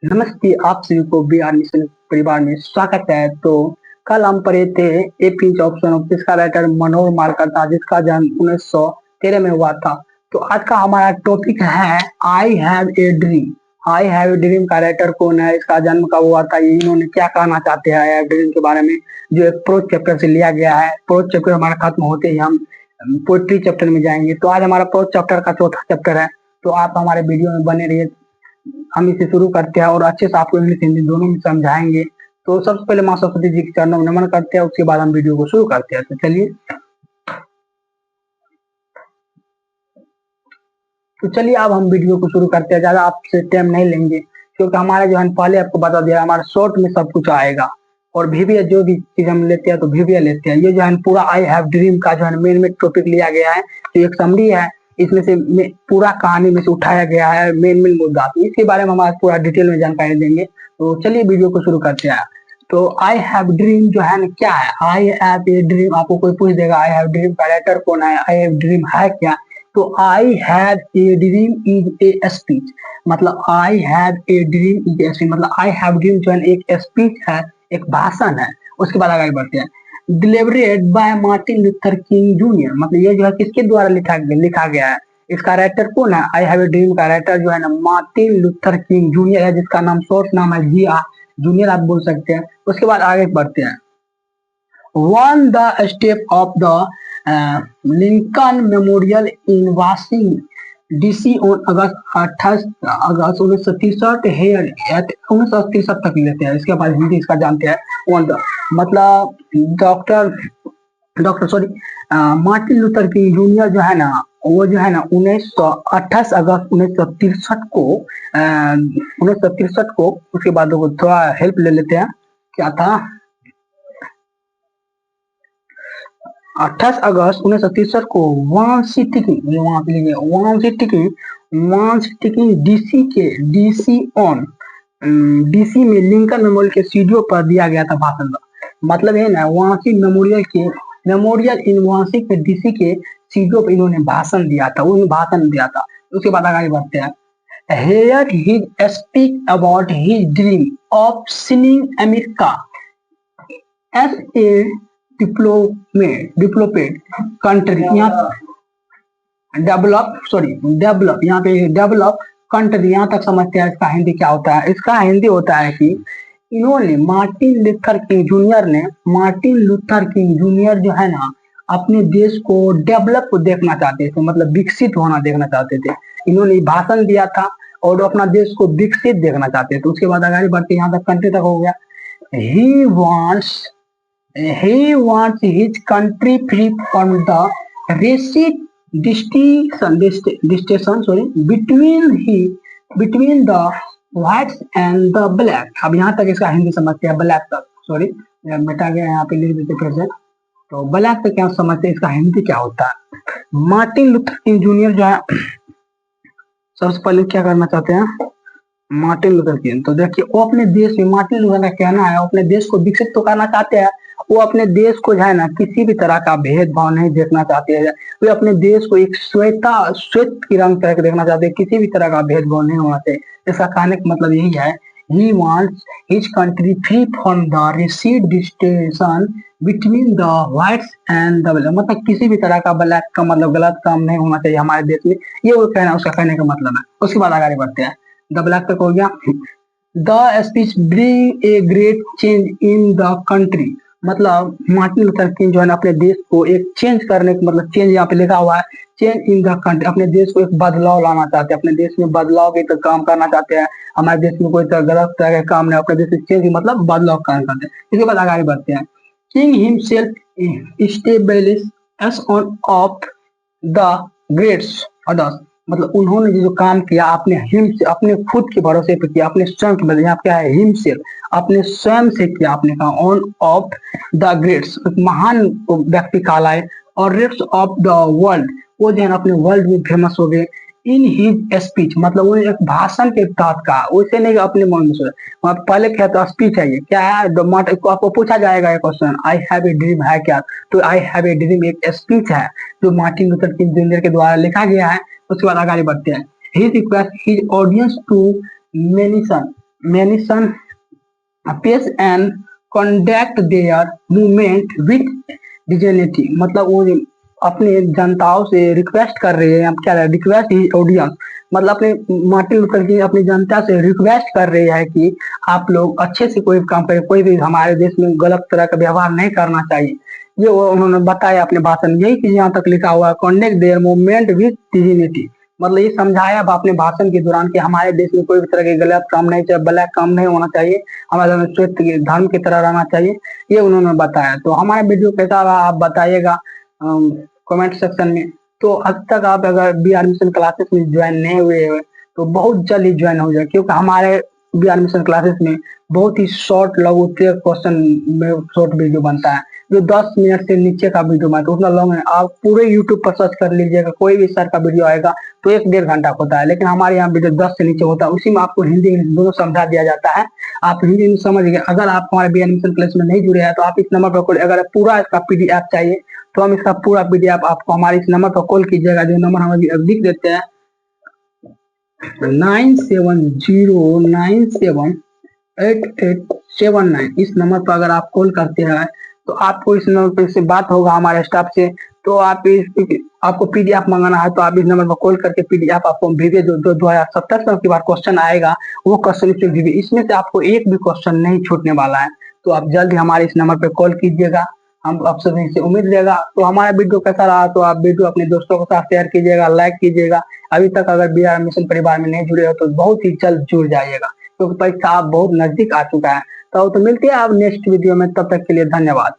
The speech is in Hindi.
नमस्ते, आप सभी को बी आर मिशन परिवार में स्वागत है। तो कल हम पढ़े थे ए पिंच ऑफ सन, जिसका राइटर मनोहर मार्कर था, जिसका जन्म 1913 में हुआ था। तो आज का हमारा टॉपिक है I have a dream. I have a dream का राइटर कौन है, इसका जन्म कब हुआ था, ये इन्होंने क्या कहना चाहते हैं आई हैव ड्रीम के बारे में, जो एक प्रोज चैप्टर से लिया गया है। प्रोज चैप्टर हमारा खत्म होते ही हम पोएट्री चैप्टर में जाएंगे। तो आज हमारा प्रोज चैप्टर का चौथा चैप्टर है। तो आप हमारे वीडियो में बने रहिए। हम इसे शुरू करते हैं और अच्छे से आपको इंग्लिश हिंदी दोनों में समझाएंगे। तो सबसे पहले माँ सरस्वती जी के चरणों में नमन करते हैं, उसके बाद हम वीडियो को शुरू करते हैं। तो चलिए अब हम वीडियो को शुरू करते हैं। ज्यादा आपसे टाइम नहीं लेंगे, क्योंकि हमारे जो है पहले आपको बता दिया, हमारा शॉर्ट में सब कुछ आएगा। और VBA जो भी चीज हम लेते हैं तो VBA लेते हैं। ये जो है पूरा आई हैव ड्रीम का जो है मेन टॉपिक लिया गया है, तो एक समरी है। इसमें से पूरा कहानी में से उठाया गया है मेन मुद्दा। तो इसके बारे में हम आज पूरा डिटेल में जानकारी देंगे। तो चलिए वीडियो को शुरू करते हैं। तो आई हैव ड्रीम जो है ना क्या है, आई हैव ए ड्रीम। आपको कोई पूछ देगा आई हैव ड्रीम का राइटर कौन है, आई हैव ड्रीम है क्या। तो I have a dream is a speech. मतलब I have a dream is a speech, मतलब आई हैव ड्रीम जो है एक स्पीच है, एक भाषण है। उसके बाद आगे बढ़ते हैं। Delivered by Martin Luther King junior, मतलब ये जो है किसके द्वारा लिखा गया है, इसका राइटर कौन है। आई हैव ए ड्रीम का राइटर जो है ना मार्टिन लूथर किंग जूनियर है, जिसका नाम शॉर्ट नाम है जी जूनियर आप बोल सकते हैं। उसके बाद आगे बढ़ते हैं। On the step of the Lincoln Memorial in Washington DC on August 28 August 1963 here 1963 तक लेते हैं। इसके बाद हिंदी इसका जानते हैं। मतलब doctor sorry Martin Luther King junior जो है ना, वो जो है ना 28 अगस्त 1963 को उसके बाद थोड़ा हेल्प ले लेते हैं। क्या था, 28 अगस्त 1963 को वाशिंगटन DC में लिंकन मेमोरियल के सीढ़ियों पर दिया गया था भाषण। मतलब है ना मेमोरियल इन वाशिंगटन DC के सीढ़ियों पर इन्होंने भाषण दिया था। उसके बाद आगे बढ़ते हैं। Here he speak about his dream of seeing America as a developed country, यहाँ डेवलप यहाँ पे डेवलप कंट्री, यहाँ तक समझते हैं। इसका हिंदी क्या होता है, इसका हिंदी होता है कि इन्होंने मार्टिन लूथर किंग जूनियर जो है ना अपने देश को डेवलप को देखना चाहते थे, मतलब विकसित होना देखना चाहते थे। इन्होंने भाषण दिया था और अपना देश को विकसित देखना चाहते थे। उसके बाद आगे बढ़ते यहाँ तक कंट्री तक हो गया। He wants his country free from the racist distinction between the whites and the black। अब यहाँ तक इसका हिंदी समझते हैं, ब्लैक तक सॉरी मिटा गया, यहाँ पे लिख देते फिर से। तो ब्लैक तक क्या समझते हैं, इसका हिंदी क्या होता है। मार्टिन लूथर किंग जूनियर जो है सबसे पहले क्या करना चाहते हैं, मार्टिन लूथर किंग। तो देखिए वो अपने देश में, मार्टिन लूथर का कहना है अपने देश को विकसित तो करना चाहते हैं। वो अपने देश को जो है ना किसी भी तरह का भेदभाव नहीं देखना चाहते हैं। वे अपने देश को एक श्वेत की रंग तरह के देखना चाहते हैं, किसी भी तरह का भेदभाव नहीं होना चाहिए। इसका कहने का मतलब यही है, he wants his country free from the racist distinction between the whites and the black। मतलब किसी भी तरह का ब्लैक का मतलब गलत काम नहीं होना चाहिए हमारे देश में, ये वो कहना उसका कहने का मतलब है। उसके बाद आगे बढ़ते हैं। द ब्लैक तक हो गया। The speech bring a great change in the country, मतलब मार्टिन लूथर किंग जो है अपने देश को एक चेंज करने का, मतलब चेंज यहाँ पे लिखा हुआ है चेंज इन द कंट्री, अपने देश को एक बदलाव लाना चाहते हैं, अपने देश में बदलाव के तो काम करना चाहते हैं। हमारे देश में कोई गलत तरह का काम नहीं, अपने देश में चेंज मतलब बदलाव करना चाहते हैं। इसके बाद आगे बढ़ते हैं। King himself स्टेबलिश S on off the greats others, मतलब उन्होंने जो काम किया अपने खुद के भरोसे पे किया, अपने स्वयं के बदले, यहाँ क्या है हिमसेल्फ, अपने स्वयं से किया आपने कहा। ऑन ऑफ द ग्रेट्स, महान व्यक्ति कहलाए, और रेट्स ऑफ द वर्ल्ड, वो जो है अपने वर्ल्ड में फेमस हो गए। इन हिज स्पीच, मतलब वो एक भाषण के तहत कहा, वैसे नहीं अपने मन में सोचा। पहले क्या तो स्पीच है, ये क्या है, आपको पूछा जाएगा ये question I have a dream है क्या, तो आई हैव ए ड्रीम एक स्पीच है जो मार्टिन लूथर किंग जूनियर के द्वारा लिखा गया है। उसके बाद आगे बढ़ते हैं। He request his audience to mention maintain peace and conduct their movement with dignity, मतलब वो अपने जनताओं से रिक्वेस्ट कर रहे हैं, अब क्या रिक्वेस्ट ही ऑडियंस, मतलब अपने मार्टिन लूथर किंग अपनी जनता से रिक्वेस्ट कर रहे हैं कि आप लोग अच्छे से कोई काम करें, कोई भी हमारे देश में गलत तरह का व्यवहार नहीं करना चाहिए। ये वो उन्होंने बताया अपने भाषण में, यही चीज यहाँ तक लिखा हुआ है, conduct there movement with dignity, मतलब ये समझाया अब अपने भाषण के दौरान कि हमारे देश में कोई भी तरह के गलत काम नहीं चाहिए, ब्लैक काम नहीं होना चाहिए, हमारे धर्म श्वेत धर्म की तरह रहना चाहिए, ये उन्होंने बताया। तो हमारा वीडियो कैसा रहा आप बताइएगा कमेंट सेक्शन में। तो अब तक आप अगर बी आर मिशन क्लासेस में ज्वाइन नहीं हुए हैं तो बहुत जल्द ही ज्वाइन हो जाए, क्योंकि हमारे बी आर मिशन क्लासेस में बहुत ही शॉर्ट लघु क्वेश्चन में शॉर्ट वीडियो बनता है, जो 10 मिनट से नीचे का वीडियो बनता है, उतना लॉन्ग है। आप पूरे यूट्यूब पर सर्च कर लीजिएगा, कोई भी सर का वीडियो आएगा तो 1-1.5 घंटा होता है, लेकिन हमारे यहाँ वीडियो 10 से नीचे होता है, उसी में आपको हिंदी इंग्लिश दोनों समझा दिया जाता है, आप हिंदी में समझिए। अगर आप हमारे बी आर मिशन क्लास में नहीं जुड़े हैं तो आप इस नंबर पर, अगर पूरा इसका पीडीएफ चाहिए तो हम इसका पूरा पीडीएफ आपको हमारे इस नंबर पर कॉल कीजिएगा, जो नंबर हम अभी लिख देते हैं 9709788879। इस नंबर पर अगर आप कॉल करते हैं तो आपको इस नंबर पर से बात होगा हमारे स्टाफ से। तो आप आपको पीडीएफ मंगाना है तो आप इस नंबर पर कॉल करके पीडीएफ आपको भेजे, जो 2070 की बार क्वेश्चन आएगा वो क्वेश्चन इसमें भेजिए, इसमें से आपको एक भी क्वेश्चन नहीं छूटने वाला है। तो आप जल्दी हमारे इस नंबर पर कॉल कीजिएगा, हम आपसे से उम्मीद रहेगा। तो हमारा वीडियो कैसा रहा तो आप वीडियो अपने दोस्तों के साथ शेयर कीजिएगा, लाइक कीजिएगा। अभी तक अगर बी आर मिशन परिवार में नहीं जुड़े हो तो बहुत ही जल्द जुड़ जाइएगा, क्योंकि परीक्षा बहुत नजदीक आ चुका है। तो मिलते हैं आप नेक्स्ट वीडियो में, तब तक के लिए धन्यवाद।